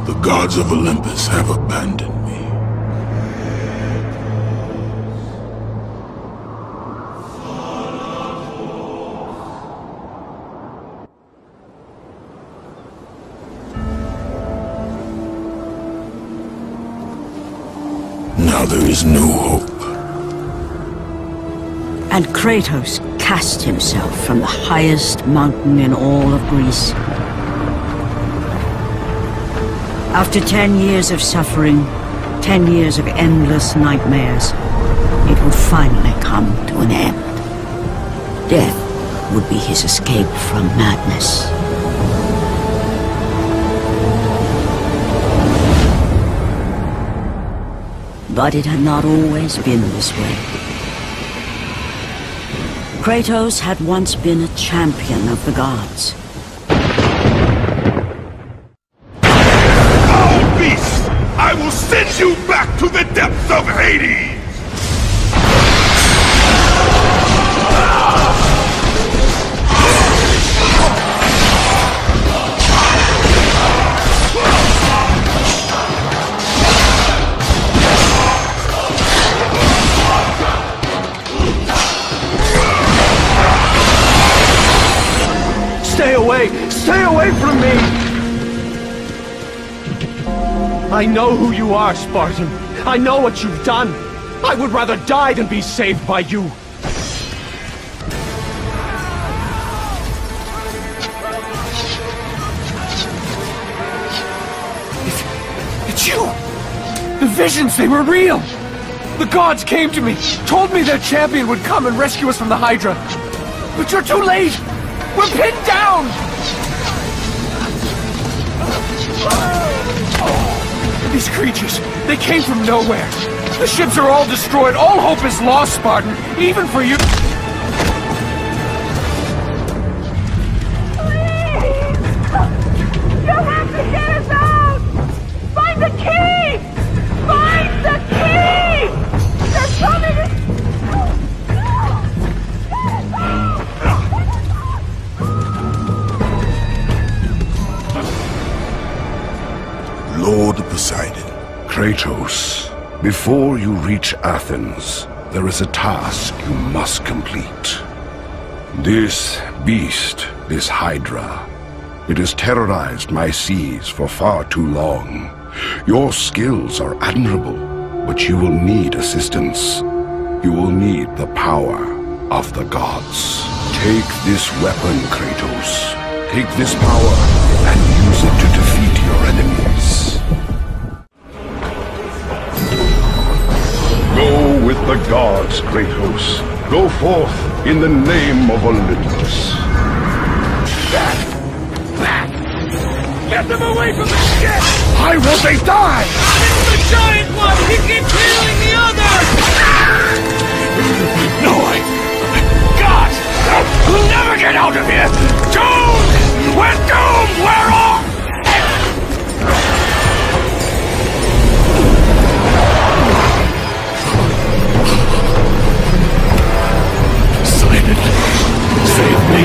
The gods of Olympus have abandoned me. Now there is no hope. And Kratos cast himself from the highest mountain in all of Greece. After 10 years of suffering, 10 years of endless nightmares, it would finally come to an end. Death would be his escape from madness. But it had not always been this way. Kratos had once been a champion of the gods. Foul beast! I will send you back to the depths of Hades! Stay away! Stay away from me! I know who you are, Spartan. I know what you've done. I would rather die than be saved by you. It's you! The visions, they were real! The gods came to me, told me their champion would come and rescue us from the Hydra. But you're too late! We're pinned down! These creatures, they came from nowhere. The ships are all destroyed. All hope is lost, Spartan. Even for you. Please! You have to get us out! Find the key! Find the key! There's something to... Lord Poseidon. Kratos, before you reach Athens, there is a task you must complete. This beast, this Hydra, it has terrorized my seas for far too long. Your skills are admirable, but you will need assistance. You will need the power of the gods. Take this weapon, Kratos. Take this power and use it to defeat your enemies. Go with the gods, Kratos. Go forth in the name of Olympus. Back! Get them away from the ship! Why won't they die? It's the giant one! He keeps healing the others! No, God! We'll never get out of here! Doomed! We're doomed! We're off! Save me!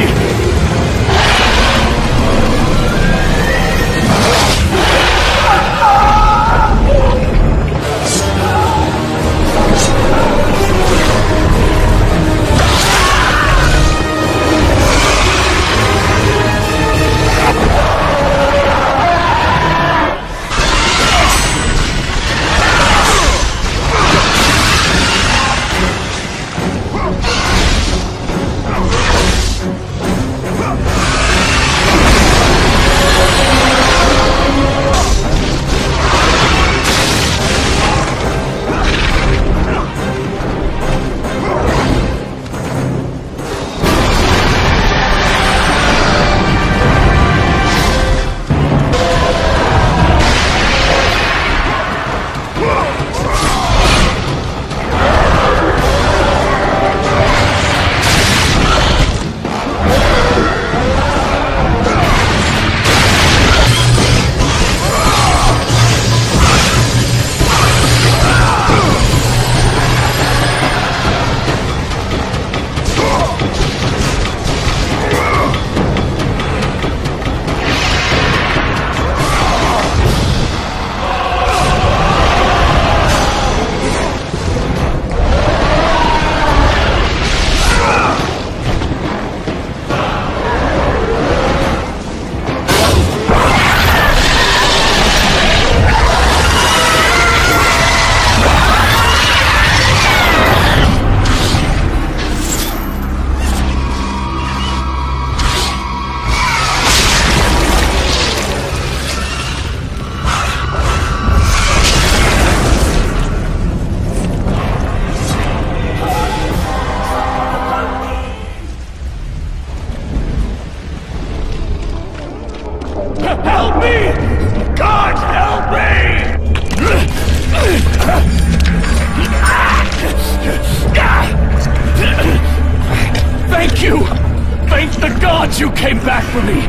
for me.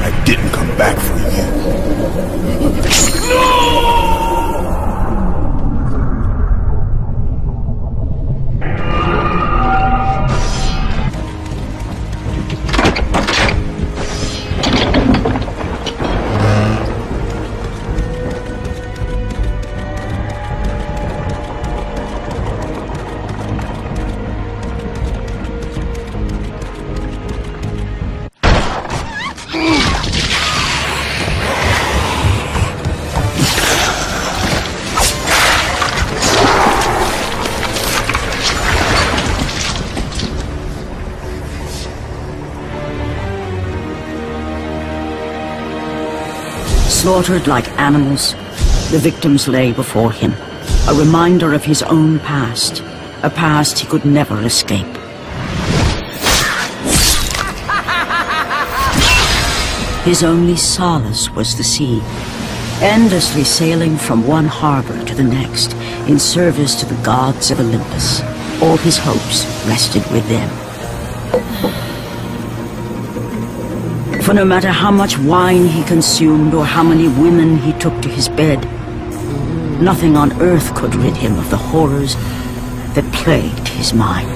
I didn't come back for you. Slaughtered like animals, the victims lay before him, a reminder of his own past, a past he could never escape. His only solace was the sea, endlessly sailing from one harbor to the next in service to the gods of Olympus. All his hopes rested with them. For no matter how much wine he consumed or how many women he took to his bed, nothing on earth could rid him of the horrors that plagued his mind.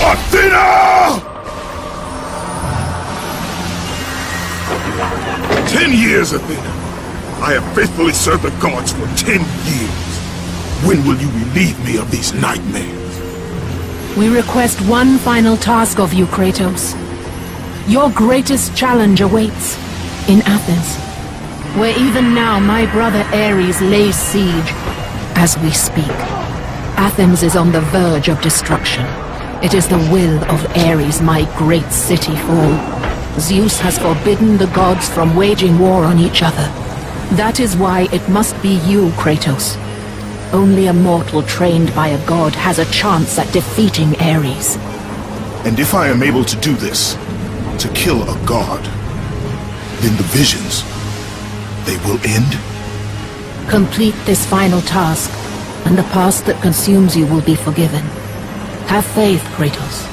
Athena! 10 years, Athena. I have faithfully served the gods for 10 years. When will you relieve me of these nightmares? We request one final task of you, Kratos. Your greatest challenge awaits in Athens, where even now my brother Ares lays siege as we speak. Athens is on the verge of destruction. It is the will of Ares my great city fall. Zeus has forbidden the gods from waging war on each other. That is why it must be you, Kratos. Only a mortal trained by a god has a chance at defeating Ares. And if I am able to do this, to kill a god, then the visions, they will end? Complete this final task, and the past that consumes you will be forgiven. Have faith, Kratos.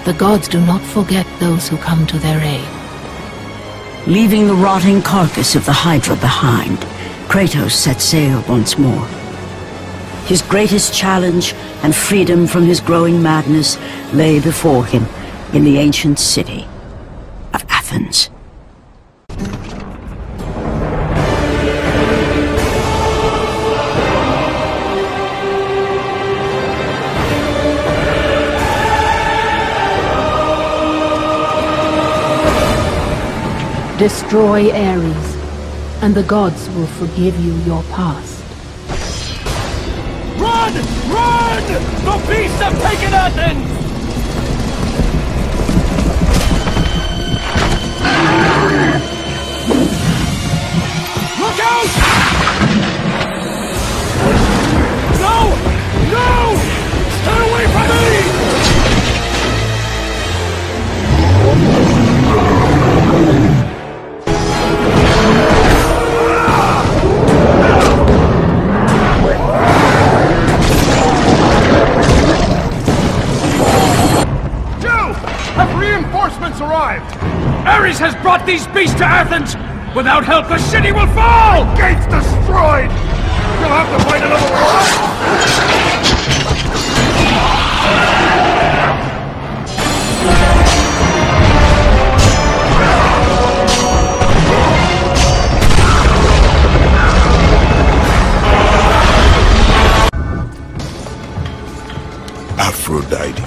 The gods do not forget those who come to their aid. Leaving the rotting carcass of the Hydra behind, Kratos set sail once more. His greatest challenge and freedom from his growing madness lay before him in the ancient city of Athens. Destroy Ares, and the gods will forgive you your past. Run! Run! The beasts have taken Athens! Look out! No! No! Stay away from me! Reinforcements arrived! Ares has brought these beasts to Athens! Without help, the city will fall! Gates destroyed! You'll have to fight another war! Aphrodite.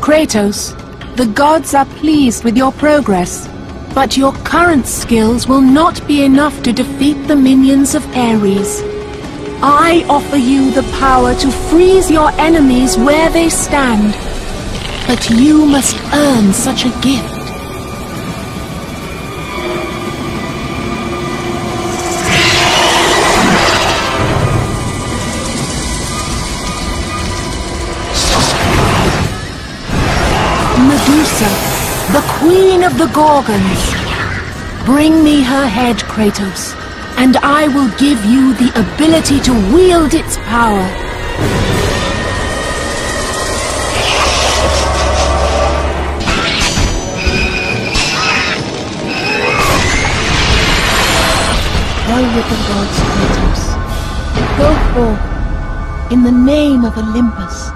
Kratos, the gods are pleased with your progress, but your current skills will not be enough to defeat the minions of Ares. I offer you the power to freeze your enemies where they stand, but you must earn such a gift. Medusa, the queen of the Gorgons. Bring me her head, Kratos, and I will give you the ability to wield its power. with the gods, Kratos. Go forth in the name of Olympus.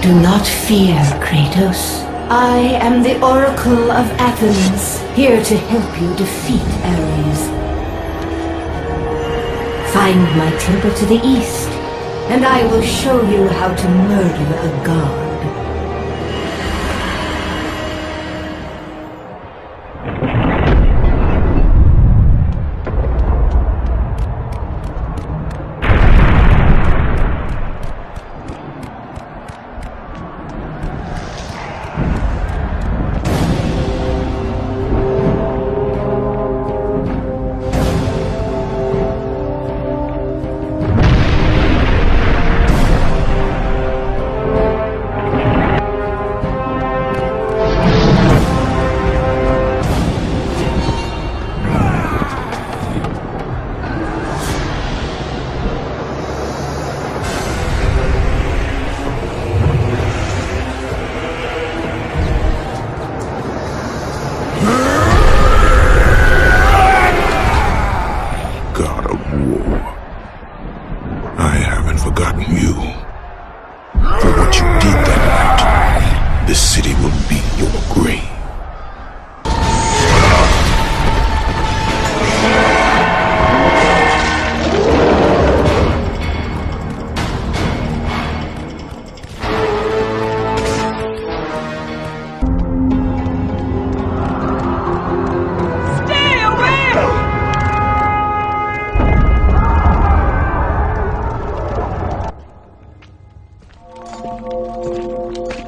Do not fear, Kratos. I am the Oracle of Athens, here to help you defeat Ares. Find my temple to the east, and I will show you how to murder a god.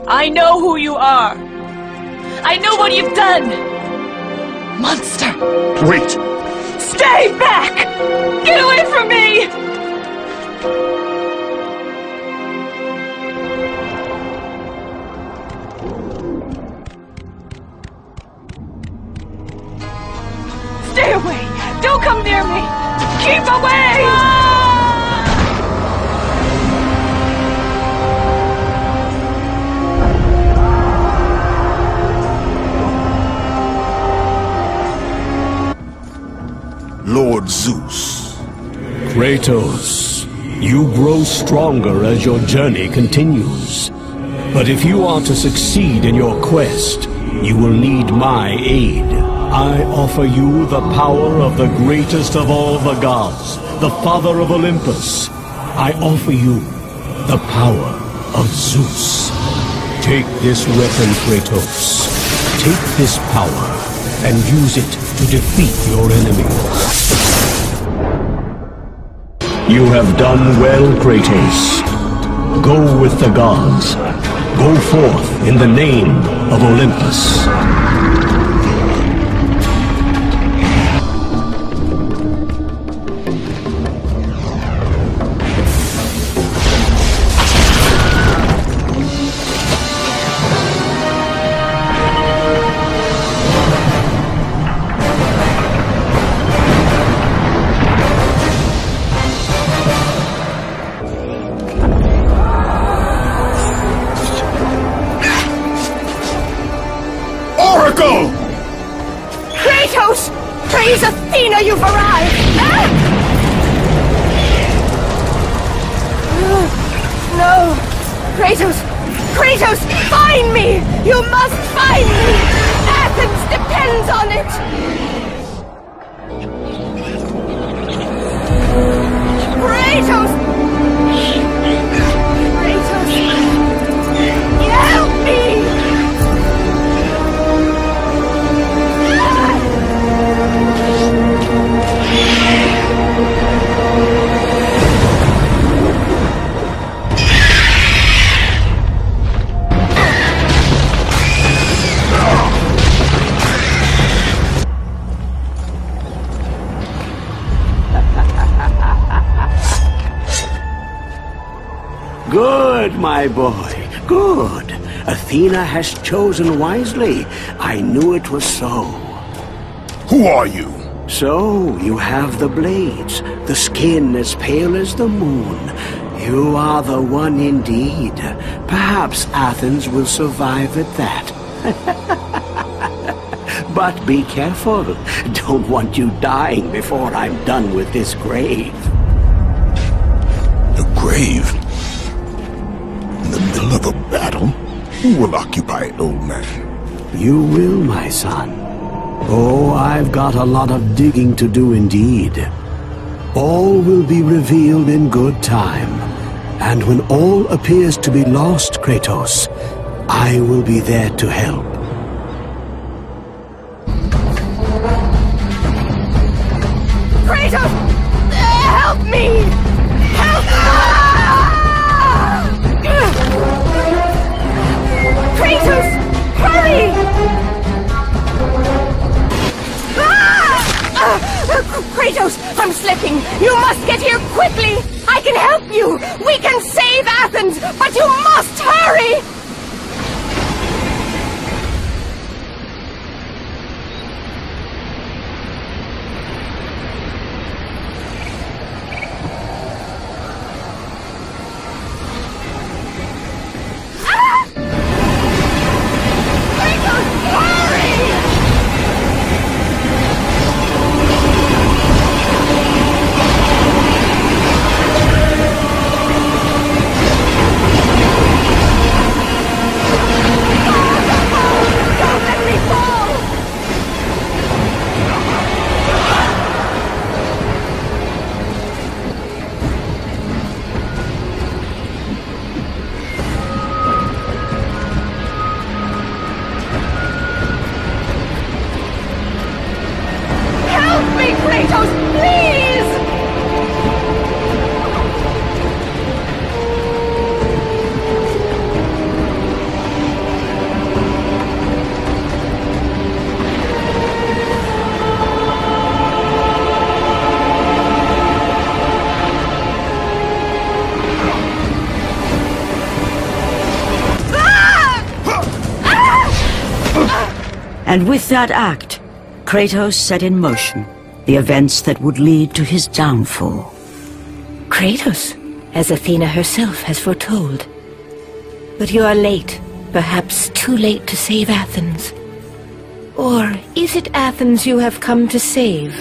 I know who you are. I know what you've done. Monster. Wait! Stay back! Get away from me! Stay away! Don't come near me! Keep away! Lord Zeus. Kratos, you grow stronger as your journey continues. But if you are to succeed in your quest, you will need my aid. I offer you the power of the greatest of all the gods, the father of Olympus. I offer you the power of Zeus. Take this weapon, Kratos. Take this power and use it to defeat your enemies. You have done well, Kratos. Go with the gods. Go forth in the name of Olympus. Kratos! Praise Athena, you've arrived! No! Kratos! Kratos! Find me! You must find me! Athens depends on it! Kratos! Kratos! Help me! Good, my boy, good. Athena has chosen wisely. I knew it was so. Who are you? So, you have the blades, the skin as pale as the moon. You are the one indeed. Perhaps Athens will survive at that. But be careful. Don't want you dying before I'm done with this grave. A grave? In the middle of a battle? Who will occupy it, old man? You will, my son. Oh, I've got a lot of digging to do indeed. All will be revealed in good time. And when all appears to be lost, Kratos, I will be there to help. Kratos! Help me! Help me! Kratos! Hurry! Kratos, I'm slipping! You must get here quickly! I can help you! We can save Athens! But you must hurry! And with that act, Kratos set in motion the events that would lead to his downfall. Kratos, as Athena herself has foretold. But you are late, perhaps too late to save Athens. Or is it Athens you have come to save?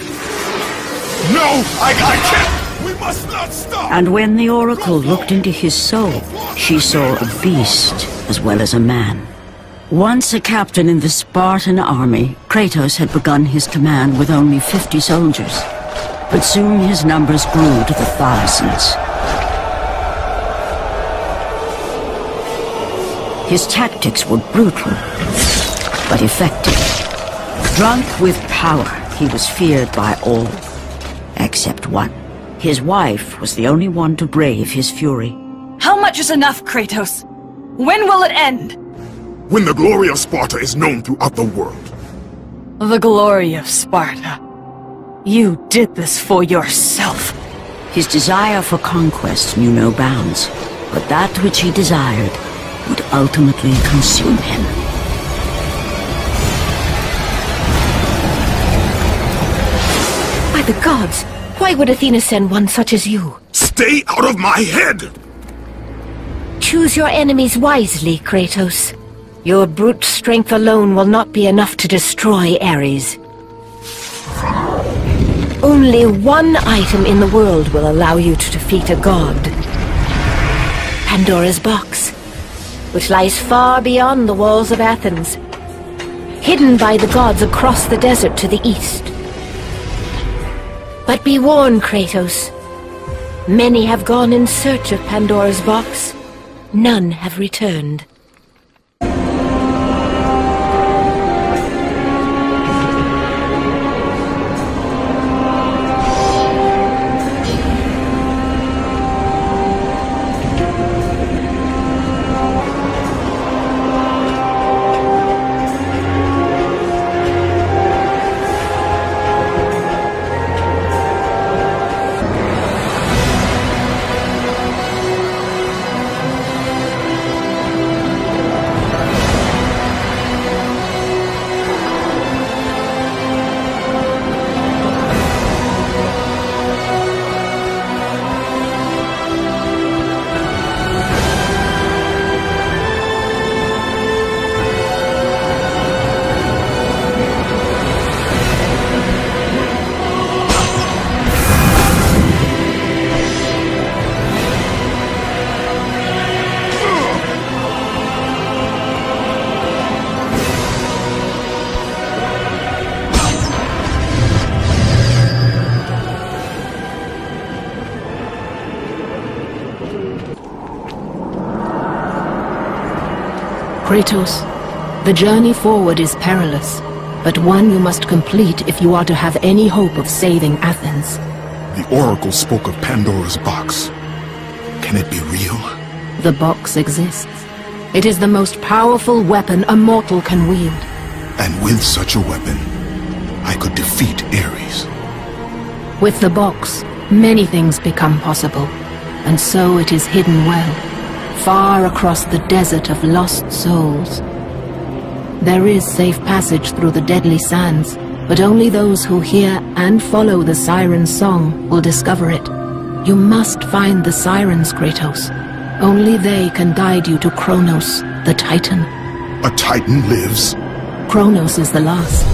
No! I can't! We must not stop! And when the Oracle looked into his soul, she saw a beast as well as a man. Once a captain in the Spartan army, Kratos had begun his command with only 50 soldiers. But soon his numbers grew to the thousands. His tactics were brutal, but effective. Drunk with power, he was feared by all, except one. His wife was the only one to brave his fury. How much is enough, Kratos? When will it end? When the glory of Sparta is known throughout the world. The glory of Sparta. You did this for yourself. His desire for conquest knew no bounds, but that which he desired would ultimately consume him. By the gods, why would Athena send one such as you? Stay out of my head! Choose your enemies wisely, Kratos. Your brute strength alone will not be enough to destroy Ares. Only one item in the world will allow you to defeat a god. Pandora's box, which lies far beyond the walls of Athens, hidden by the gods across the desert to the east. But be warned, Kratos. Many have gone in search of Pandora's box. None have returned. Kratos, the journey forward is perilous, but one you must complete if you are to have any hope of saving Athens. The Oracle spoke of Pandora's box. Can it be real? The box exists. It is the most powerful weapon a mortal can wield. And with such a weapon, I could defeat Ares. With the box, many things become possible, and so it is hidden well, far across the desert of lost souls. There is safe passage through the deadly sands, but only those who hear and follow the siren's song will discover it. You must find the sirens, Kratos. Only they can guide you to Kronos, the Titan. A Titan lives? Kronos is the last.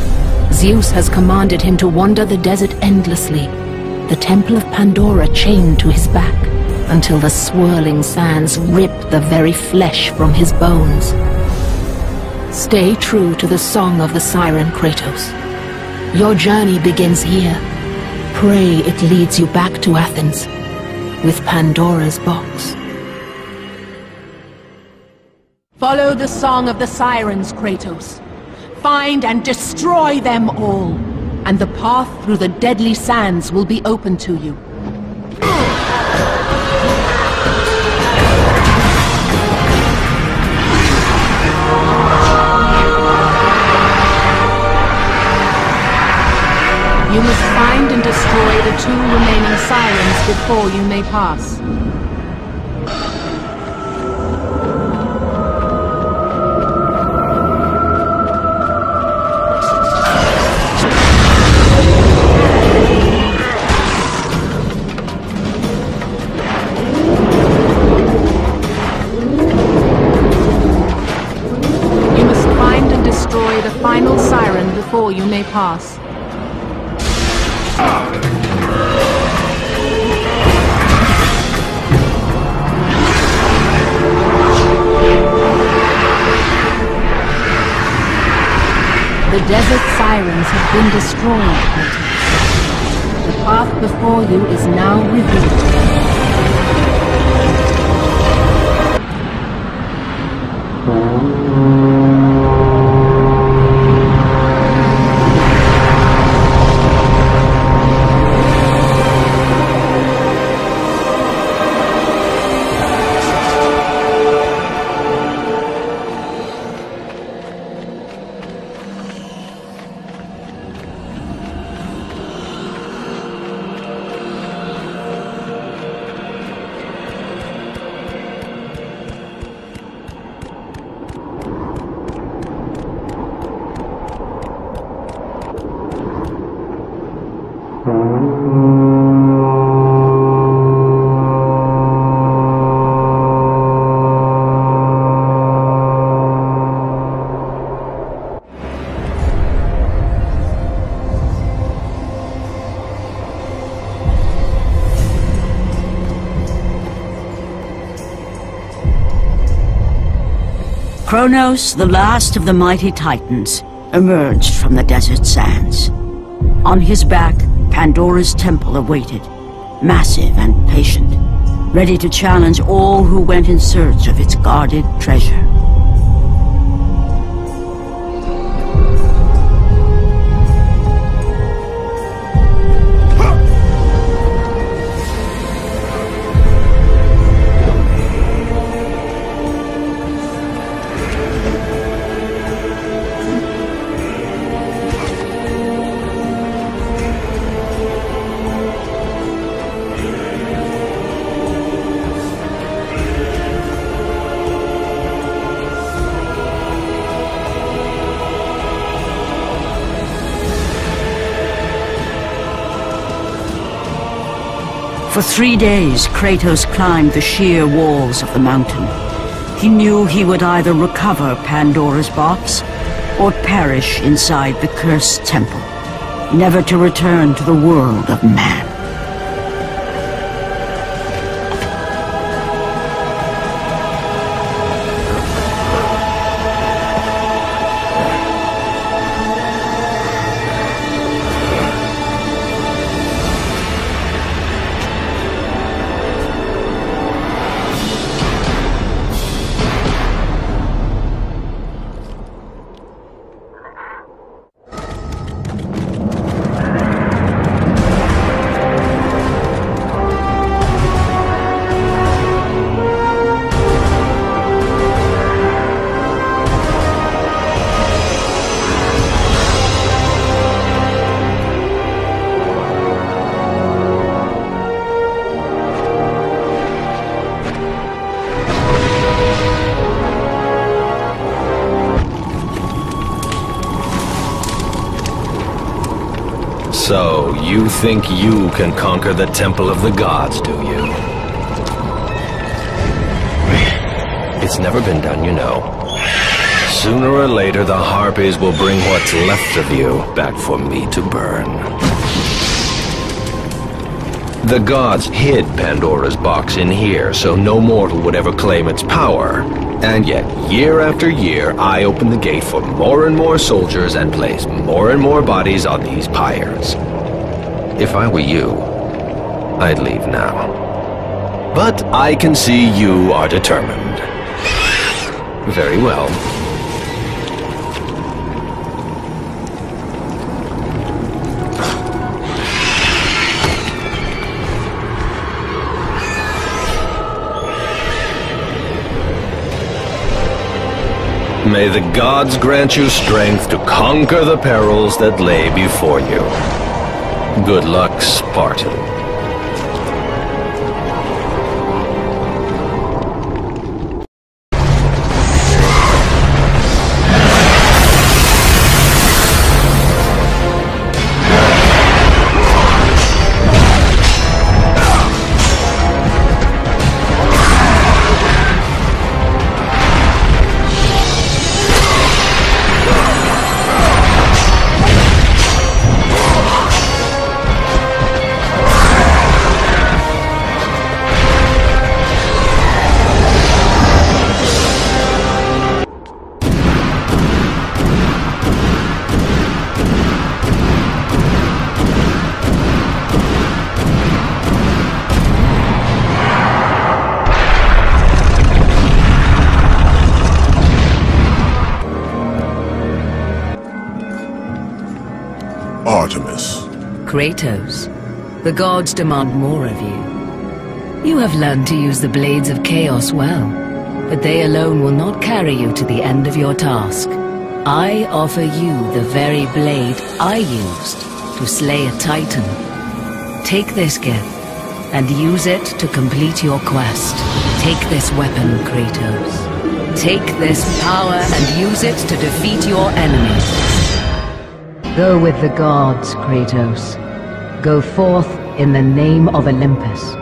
Zeus has commanded him to wander the desert endlessly, the Temple of Pandora chained to his back, until the swirling sands rip the very flesh from his bones. Stay true to the song of the siren, Kratos. Your journey begins here. Pray it leads you back to Athens, with Pandora's box. Follow the song of the sirens, Kratos. Find and destroy them all, and the path through the deadly sands will be open to you. You must find and destroy the 2 remaining sirens before you may pass. You must find and destroy the final siren before you may pass. The desert sirens have been destroyed, Kratos. The path before you is now revealed. Kronos, the last of the mighty Titans, emerged from the desert sands. On his back, Pandora's temple awaited, massive and patient, ready to challenge all who went in search of its guarded treasure. For 3 days, Kratos climbed the sheer walls of the mountain. He knew he would either recover Pandora's box or perish inside the cursed temple, never to return to the world of man. You think you can conquer the Temple of the Gods, do you? It's never been done, you know. Sooner or later, the Harpies will bring what's left of you back for me to burn. The gods hid Pandora's box in here, so no mortal would ever claim its power. And yet, year after year, I open the gate for more and more soldiers and place more and more bodies on these pyres. If I were you, I'd leave now. But I can see you are determined. Very well. May the gods grant you strength to conquer the perils that lay before you. Good luck, Spartan. Artemis. Kratos, the gods demand more of you. You have learned to use the blades of chaos well, but they alone will not carry you to the end of your task. I offer you the very blade I used to slay a Titan. Take this gift, and use it to complete your quest. Take this weapon, Kratos. Take this power and use it to defeat your enemies. Go with the gods, Kratos. Go forth in the name of Olympus.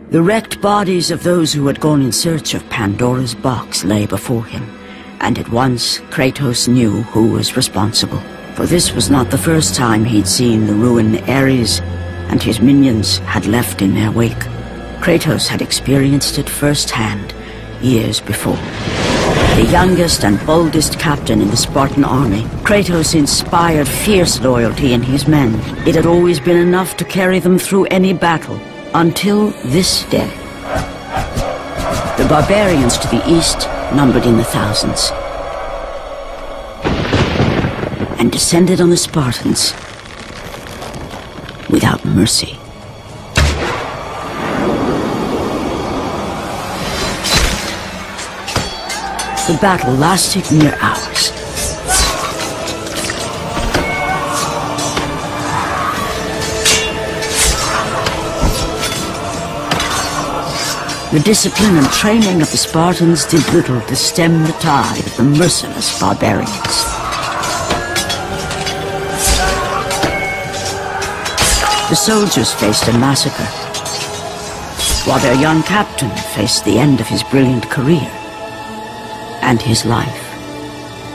The wrecked bodies of those who had gone in search of Pandora's box lay before him, and at once Kratos knew who was responsible. For this was not the first time he'd seen the ruin Ares and his minions had left in their wake. Kratos had experienced it firsthand years before. The youngest and boldest captain in the Spartan army, Kratos inspired fierce loyalty in his men. It had always been enough to carry them through any battle, until this day. The barbarians to the east numbered in the thousands, and descended on the Spartans without mercy. The battle lasted near hours. The discipline and training of the Spartans did little to stem the tide of the merciless barbarians. The soldiers faced a massacre, while their young captain faced the end of his brilliant career and his life.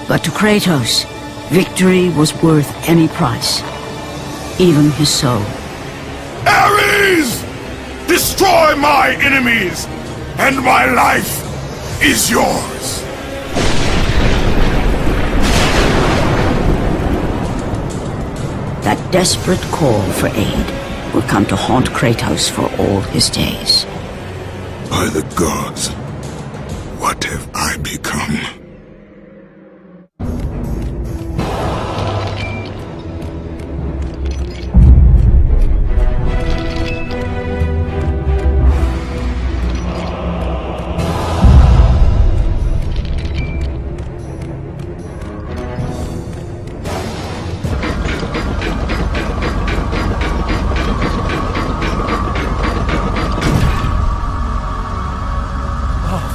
But to Kratos, victory was worth any price, even his soul. Ares! Destroy my enemies, and my life is yours! That desperate call for aid would come to haunt Kratos for all his days. By the gods, what have I become?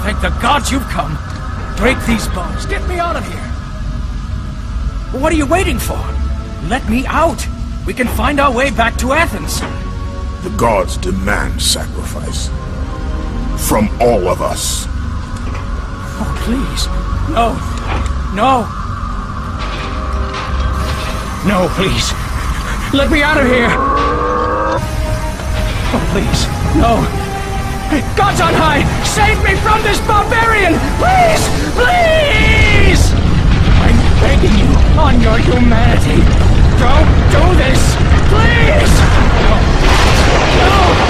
Thank the gods you've come. Break these bones. Get me out of here. What are you waiting for? Let me out. We can find our way back to Athens. The gods demand sacrifice. From all of us. Oh, please. No. No. No, please. Let me out of here. Oh, please. No. Gods on high, save me from this barbarian! Please! Please! I'm begging you, on your humanity. Don't do this! Please! No! No!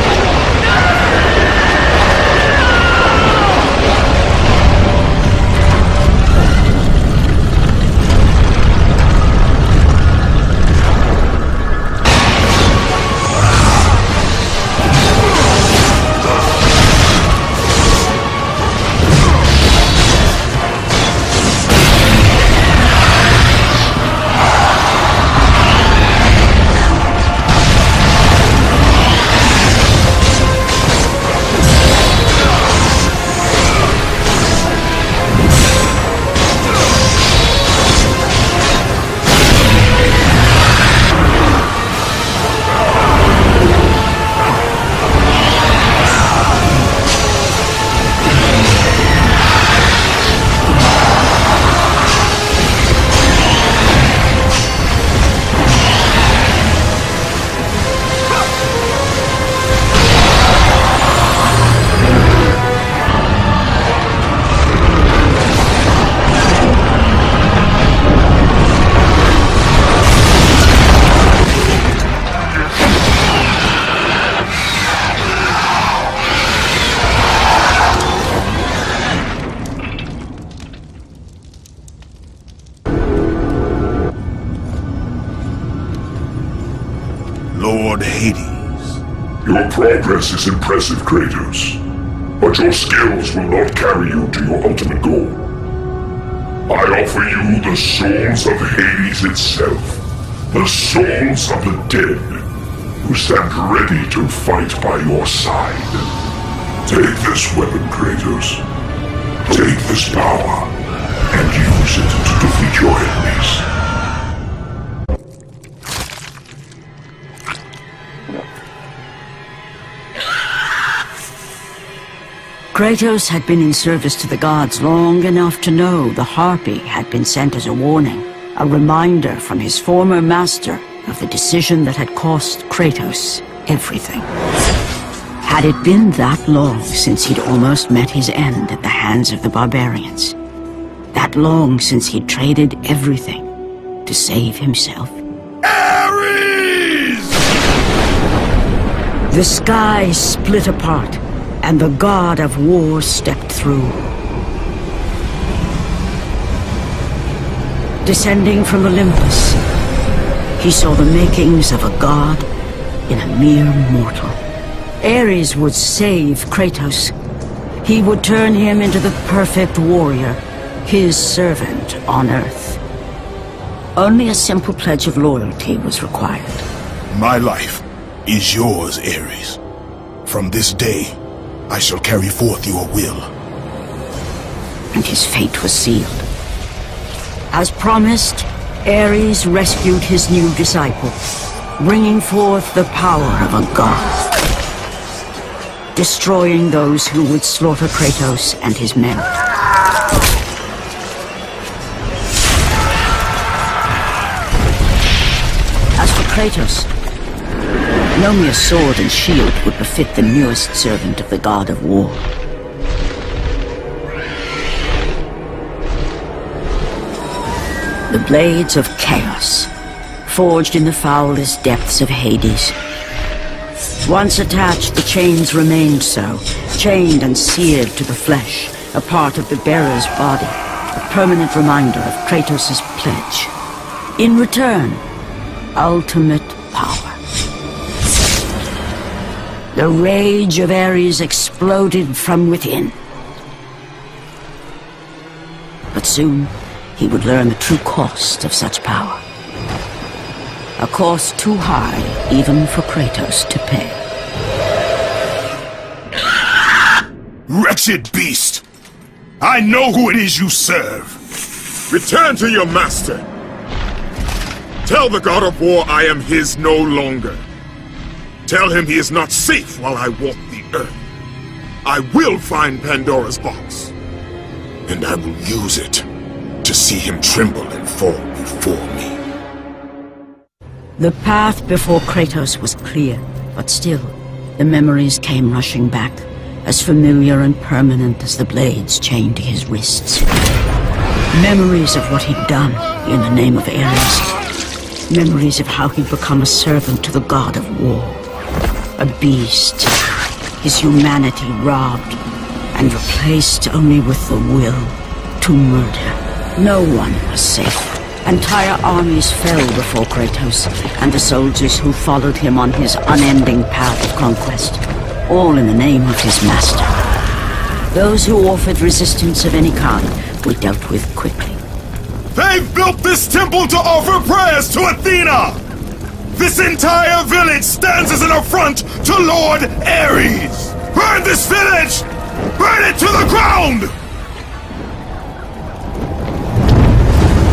Lord Hades. Your progress is impressive, Kratos. But your skills will not carry you to your ultimate goal. I offer you the souls of Hades itself. The souls of the dead, who stand ready to fight by your side. Take this weapon, Kratos. Take this power, and use it to defeat your enemies. Kratos had been in service to the gods long enough to know the Harpy had been sent as a warning, a reminder from his former master of the decision that had cost Kratos everything. Had it been that long since he'd almost met his end at the hands of the barbarians? That long since he'd traded everything to save himself. Ares! The sky split apart, and the god of war stepped through. Descending from Olympus, he saw the makings of a god in a mere mortal. Ares would save Kratos. He would turn him into the perfect warrior, his servant on Earth. Only a simple pledge of loyalty was required. My life is yours, Ares. From this day, I shall carry forth your will. And his fate was sealed. As promised, Ares rescued his new disciple, bringing forth the power of a god, destroying those who would slaughter Kratos and his men. As for Kratos, no mere sword and shield would befit the newest servant of the god of war. The blades of chaos, forged in the foulest depths of Hades. Once attached, the chains remained so, chained and seared to the flesh, a part of the bearer's body, a permanent reminder of Kratos' pledge. In return, ultimate power. The rage of Ares exploded from within. But soon, he would learn the true cost of such power. A cost too high even for Kratos to pay. Wretched beast! I know who it is you serve! Return to your master! Tell the god of war I am his no longer. Tell him he is not safe while I walk the earth. I will find Pandora's box. And I will use it to see him tremble and fall before me. The path before Kratos was clear, but still, the memories came rushing back, as familiar and permanent as the blades chained to his wrists. Memories of what he'd done in the name of Ares. Memories of how he'd become a servant to the god of war. A beast, his humanity robbed, and replaced only with the will to murder. No one was safe. Entire armies fell before Kratos, and the soldiers who followed him on his unending path of conquest, all in the name of his master. Those who offered resistance of any kind were dealt with quickly. They've built this temple to offer prayers to Athena! This entire village stands as an affront to Lord Ares! Burn this village! Burn it to the ground!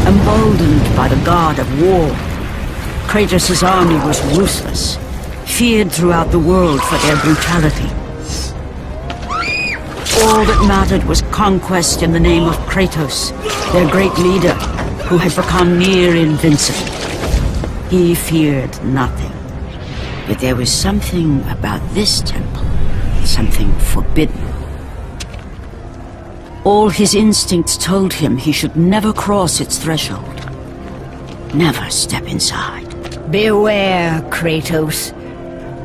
Emboldened by the god of war, Kratos' army was ruthless, feared throughout the world for their brutality. All that mattered was conquest in the name of Kratos, their great leader, who had become near invincible. He feared nothing. But there was something about this temple, something forbidden. All his instincts told him he should never cross its threshold. Never step inside. Beware, Kratos.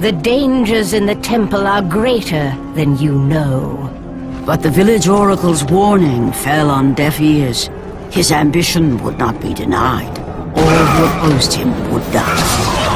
The dangers in the temple are greater than you know. But the village oracle's warning fell on deaf ears. His ambition would not be denied. All who opposed him would die.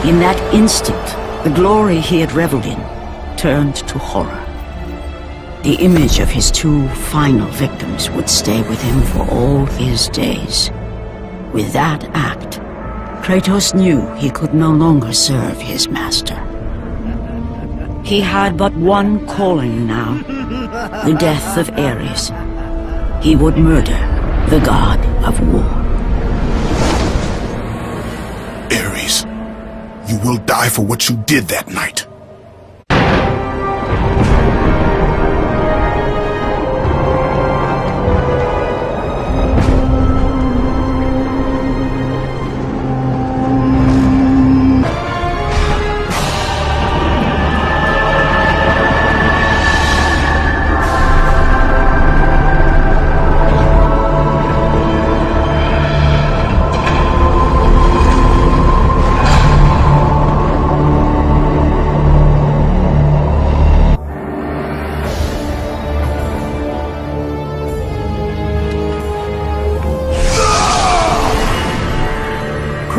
In that instant, the glory he had reveled in turned to horror. The image of his two final victims would stay with him for all his days. With that act, Kratos knew he could no longer serve his master. He had but one calling now, the death of Ares. He would murder the god of war. Ares, You will die for what you did that night.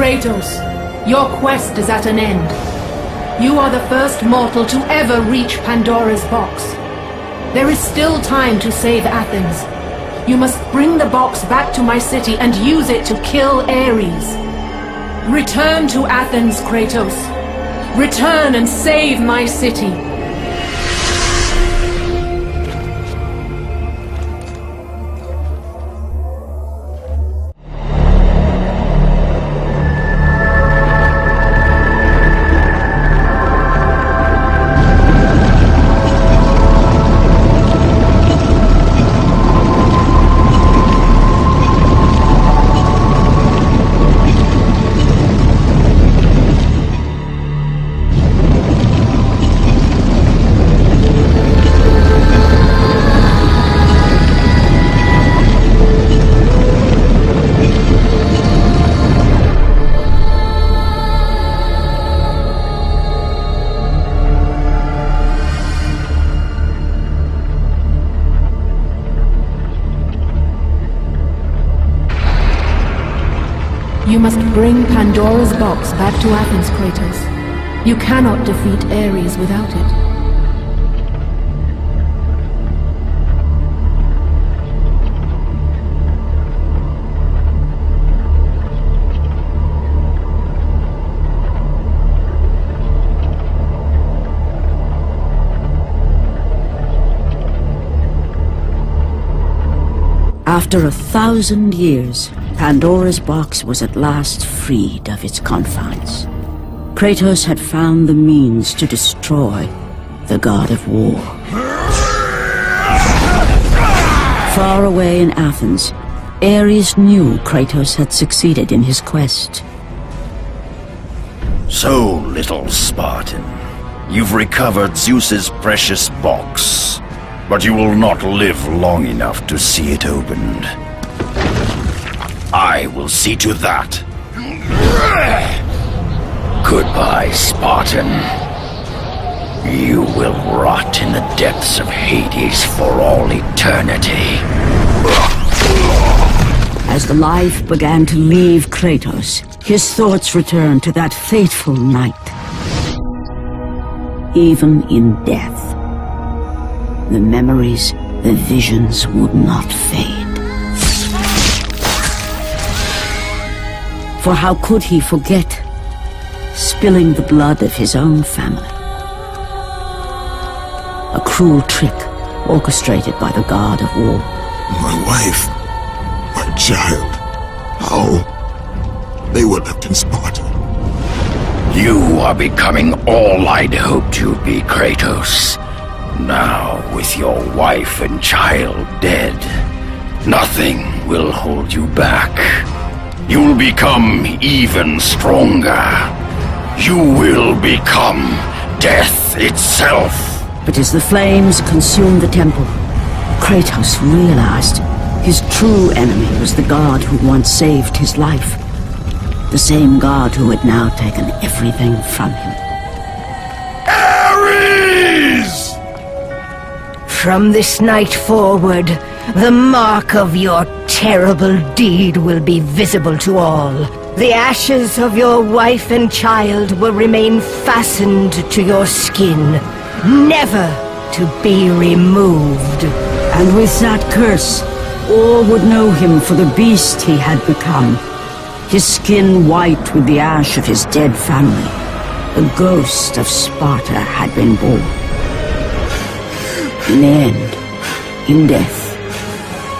Kratos, your quest is at an end. You are the first mortal to ever reach Pandora's box. There is still time to save Athens. You must bring the box back to my city and use it to kill Ares. Return to Athens, Kratos. Return and save my city. You must bring Pandora's box back to Athens, Kratos. You cannot defeat Ares without it. After 1,000 years, Pandora's box was at last freed of its confines. Kratos had found the means to destroy the god of war. Far away in Athens, Ares knew Kratos had succeeded in his quest. So, little Spartan, you've recovered Zeus's precious box. But you will not live long enough to see it opened. I will see to that. Goodbye, Spartan. You will rot in the depths of Hades for all eternity. As the life began to leave Kratos, his thoughts returned to that fateful night. Even in death, the memories, the visions would not fade. For how could he forget spilling the blood of his own family? A cruel trick orchestrated by the god of war. My wife, my child, how they were left in Sparta. You are becoming all I'd hoped you'd be, Kratos. Now, with your wife and child dead, nothing will hold you back. You'll become even stronger. You will become death itself. But as the flames consumed the temple, Kratos realized his true enemy was the god who once saved his life. The same god who had now taken everything from him. Ares! From this night forward, the mark of your terrible deed will be visible to all. The ashes of your wife and child will remain fastened to your skin, never to be removed. And with that curse, all would know him for the beast he had become. His skin white with the ash of his dead family. The ghost of Sparta had been born. In the end, in death,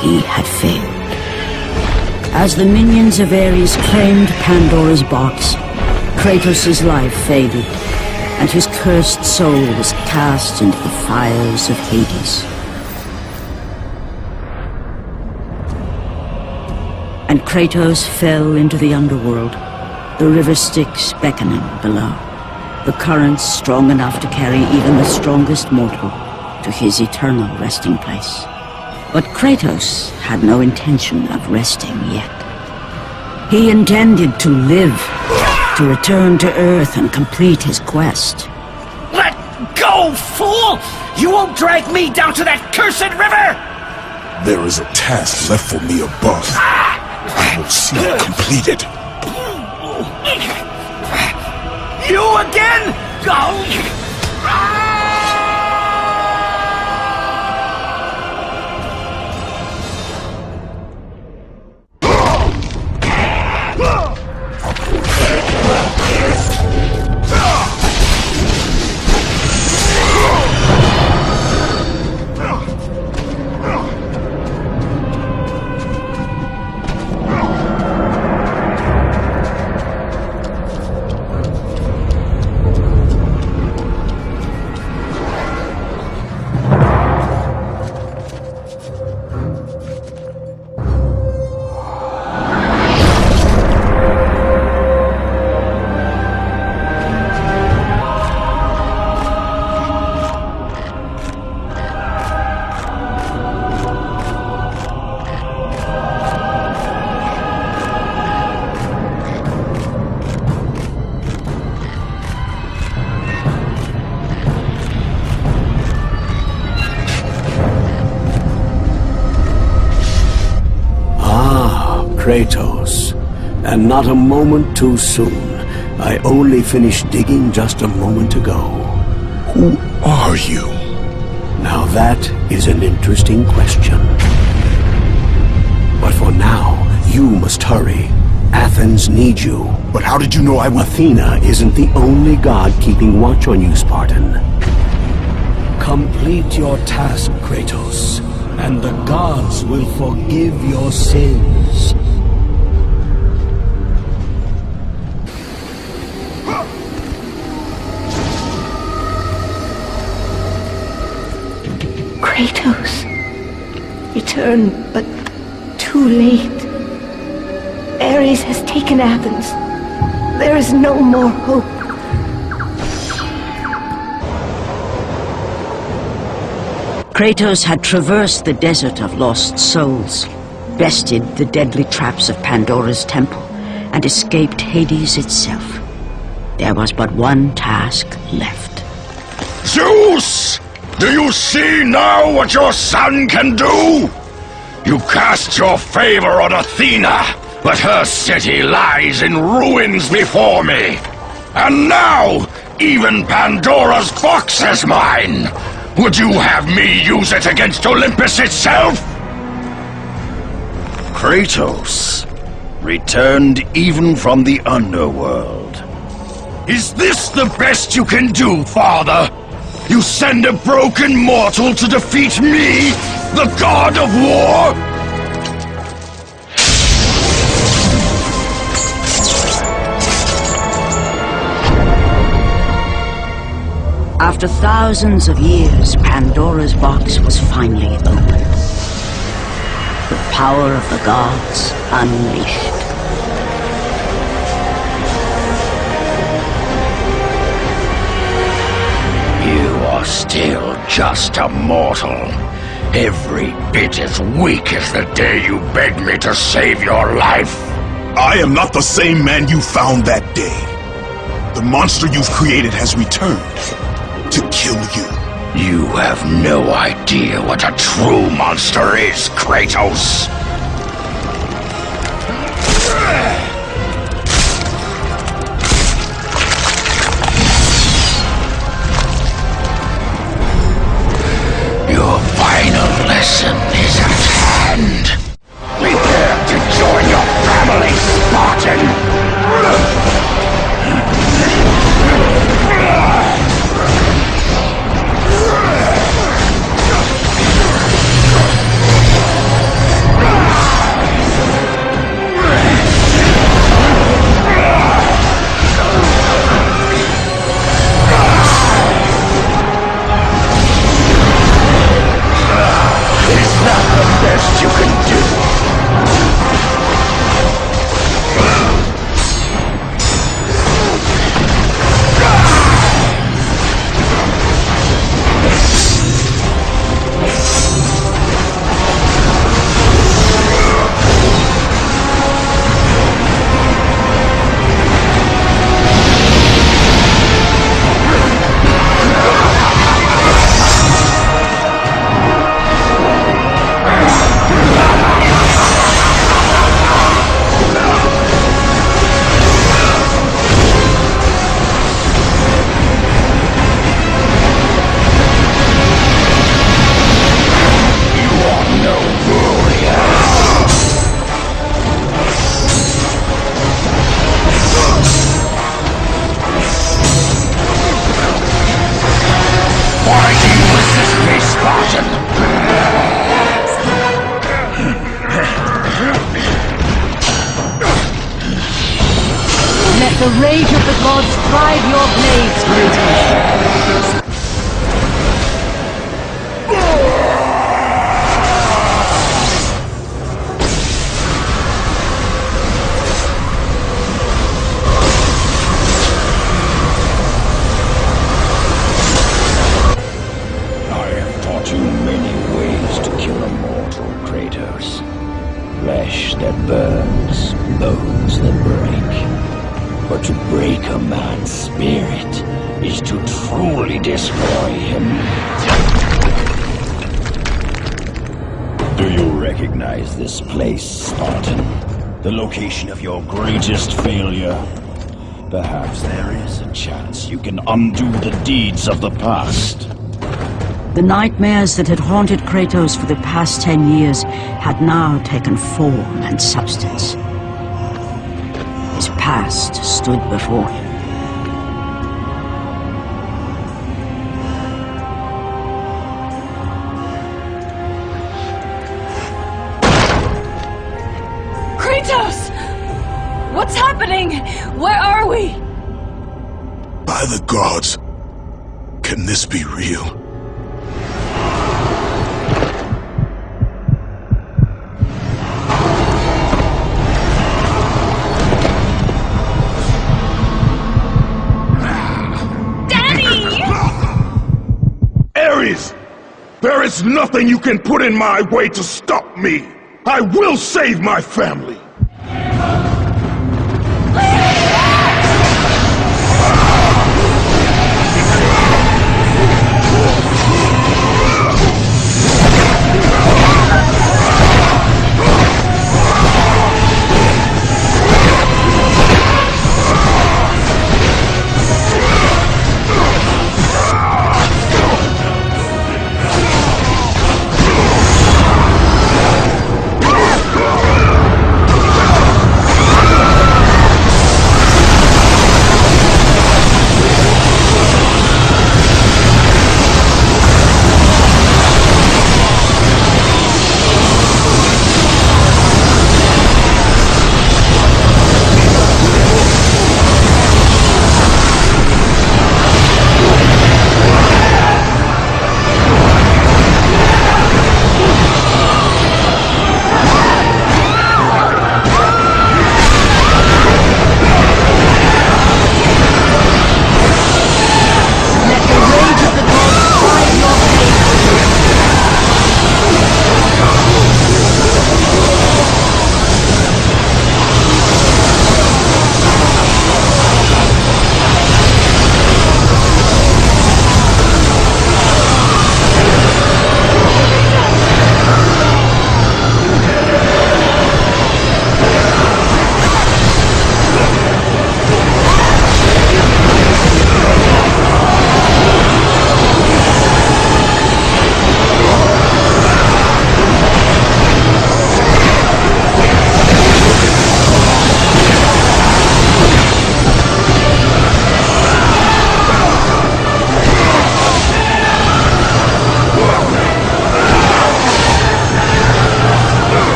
he had failed. As the minions of Ares claimed Pandora's box, Kratos' life faded, and his cursed soul was cast into the fires of Hades. And Kratos fell into the underworld, the river Styx beckoning below, the currents strong enough to carry even the strongest mortal to his eternal resting place. But Kratos had no intention of resting yet. He intended to live, to return to Earth and complete his quest. Let go, fool! You won't drag me down to that cursed river! There is a task left for me above. I will see it completed. You again? Go! Kratos, and not a moment too soon. I only finished digging just a moment ago. Who are you? Now that is an interesting question. But for now, you must hurry. Athens needs you. But how did you know I would... Athena isn't the only god keeping watch on you, Spartan. Complete your task, Kratos, and the gods will forgive your sins. Kratos, return, but too late. Ares has taken Athens. There is no more hope. Kratos had traversed the desert of lost souls, bested the deadly traps of Pandora's temple, and escaped Hades itself. There was but one task left. Zeus! Do you see now what your son can do? You cast your favor on Athena, but her city lies in ruins before me. And now, even Pandora's box is mine. Would you have me use it against Olympus itself? Kratos, returned even from the underworld. Is this the best you can do, father? You send a broken mortal to defeat me, the god of war? After thousands of years, Pandora's box was finally opened. The power of the gods unleashed. You are still just a mortal. Every bit as weak as the day you begged me to save your life. I am not the same man you found that day. The monster you've created has returned to kill you. You have no idea what a true monster is, Kratos. Your final lesson is at hand. Prepare to join your family, Spartan! the rage of the gods drive your blades, Kratos. Flesh that burns, bones that break. But to break a man's spirit is to truly destroy him. Do you recognize this place, Spartan? The location of your greatest failure? Perhaps there is a chance you can undo the deeds of the past. The nightmares that had haunted Kratos for the past 10 years had now taken form and substance. His past stood before him. Kratos! What's happening? Where are we? By the gods, can this be real? There is nothing you can put in my way to stop me! I will save my family!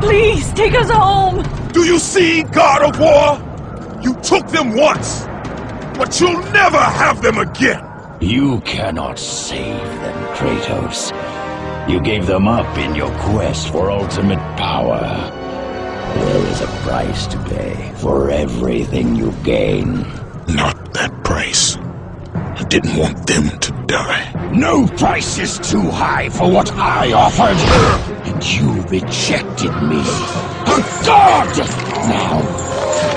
Please, take us home! Do you see, God of War? You took them once, but you'll never have them again! You cannot save them, Kratos. You gave them up in your quest for ultimate power. There is a price to pay for everything you gain. Not that price. I didn't want them to die. No price is too high for what I offered, and you rejected me. A god! Now,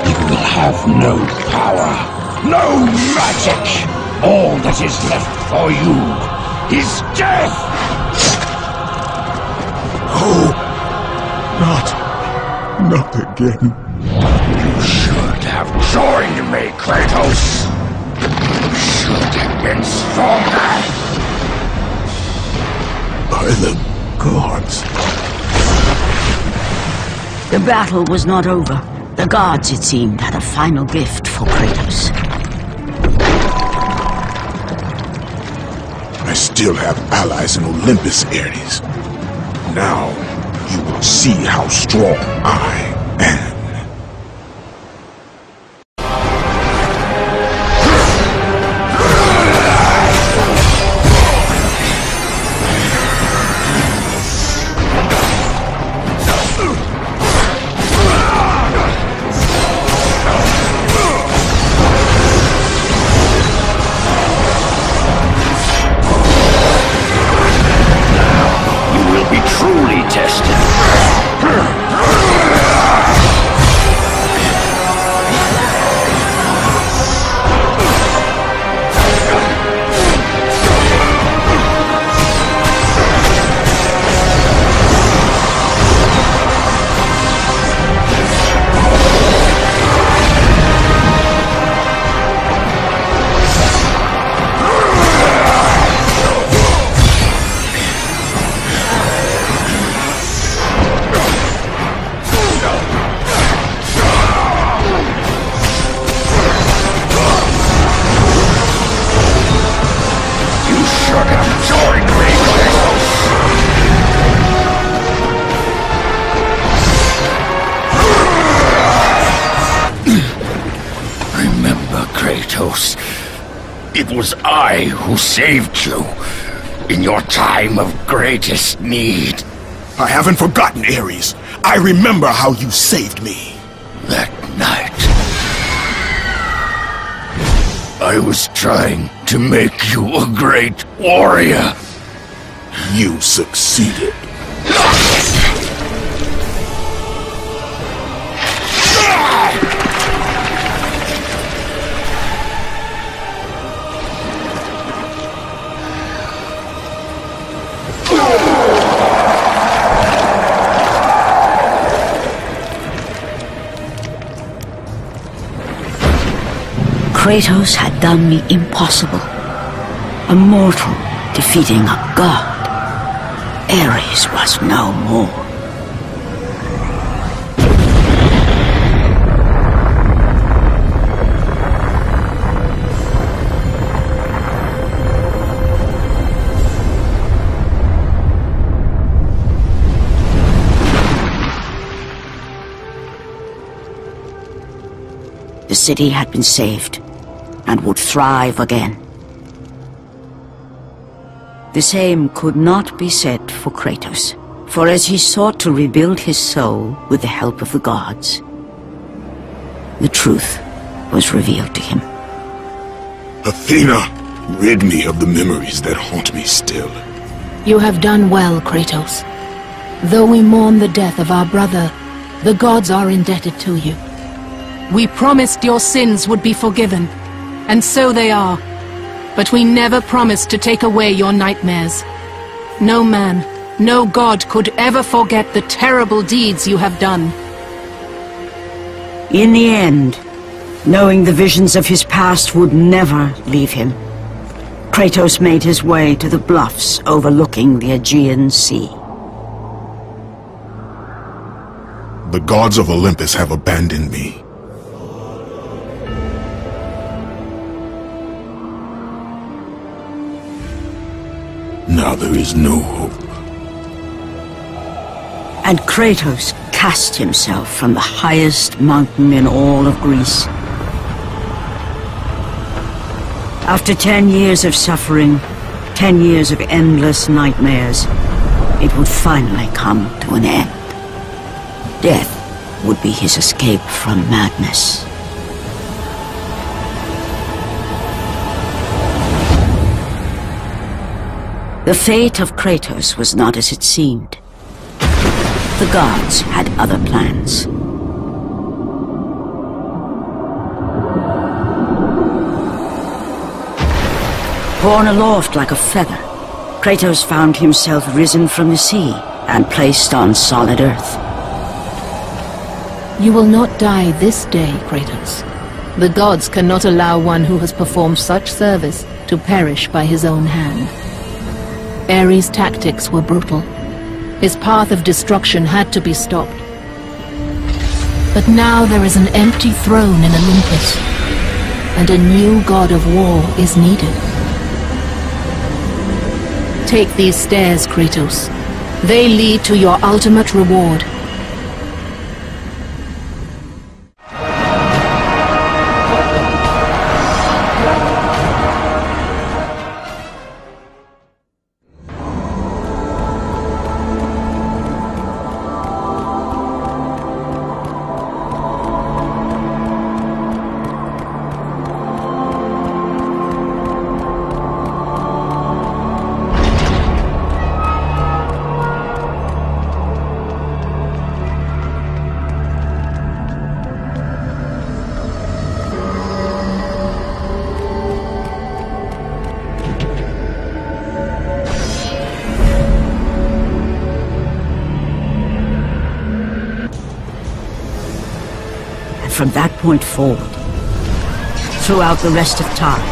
you will have no power, no magic. All that is left for you is death! Oh, not again. You should have joined me, Kratos. You should have been stronger. By the gods. The battle was not over. The gods, it seemed, had a final gift for Kratos. I still have allies in Olympus, Ares. Now, you will see how strong I am. It was I who saved you in your time of greatest need. I haven't forgotten, Ares. I remember how you saved me. That night, I was trying to make you a great warrior. You succeeded. Kratos had done the impossible. A mortal defeating a god. Ares was no more. The city had been saved and would thrive again. The same could not be said for Kratos, for as he sought to rebuild his soul with the help of the gods, the truth was revealed to him. Athena, rid me of the memories that haunt me still. You have done well, Kratos. Though we mourn the death of our brother, the gods are indebted to you. We promised your sins would be forgiven, and so they are. But we never promised to take away your nightmares. No man, no god could ever forget the terrible deeds you have done. In the end, knowing the visions of his past would never leave him, Kratos made his way to the bluffs overlooking the Aegean Sea. The gods of Olympus have abandoned me. Now there is no hope. And Kratos cast himself from the highest mountain in all of Greece. After 10 years of suffering, 10 years of endless nightmares, it would finally come to an end. Death would be his escape from madness. The fate of Kratos was not as it seemed. The gods had other plans. Borne aloft like a feather, Kratos found himself risen from the sea and placed on solid earth. You will not die this day, Kratos. The gods cannot allow one who has performed such service to perish by his own hand. Ares' tactics were brutal. His path of destruction had to be stopped. But now there is an empty throne in Olympus, and a new god of war is needed. Take these stairs, Kratos. They lead to your ultimate reward. From that point forward, throughout the rest of time,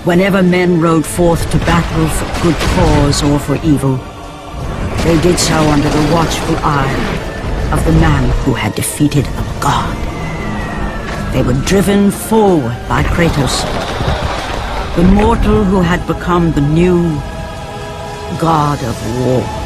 whenever men rode forth to battle for good cause or for evil, they did so under the watchful eye of the man who had defeated a god. They were driven forward by Kratos, the mortal who had become the new god of war.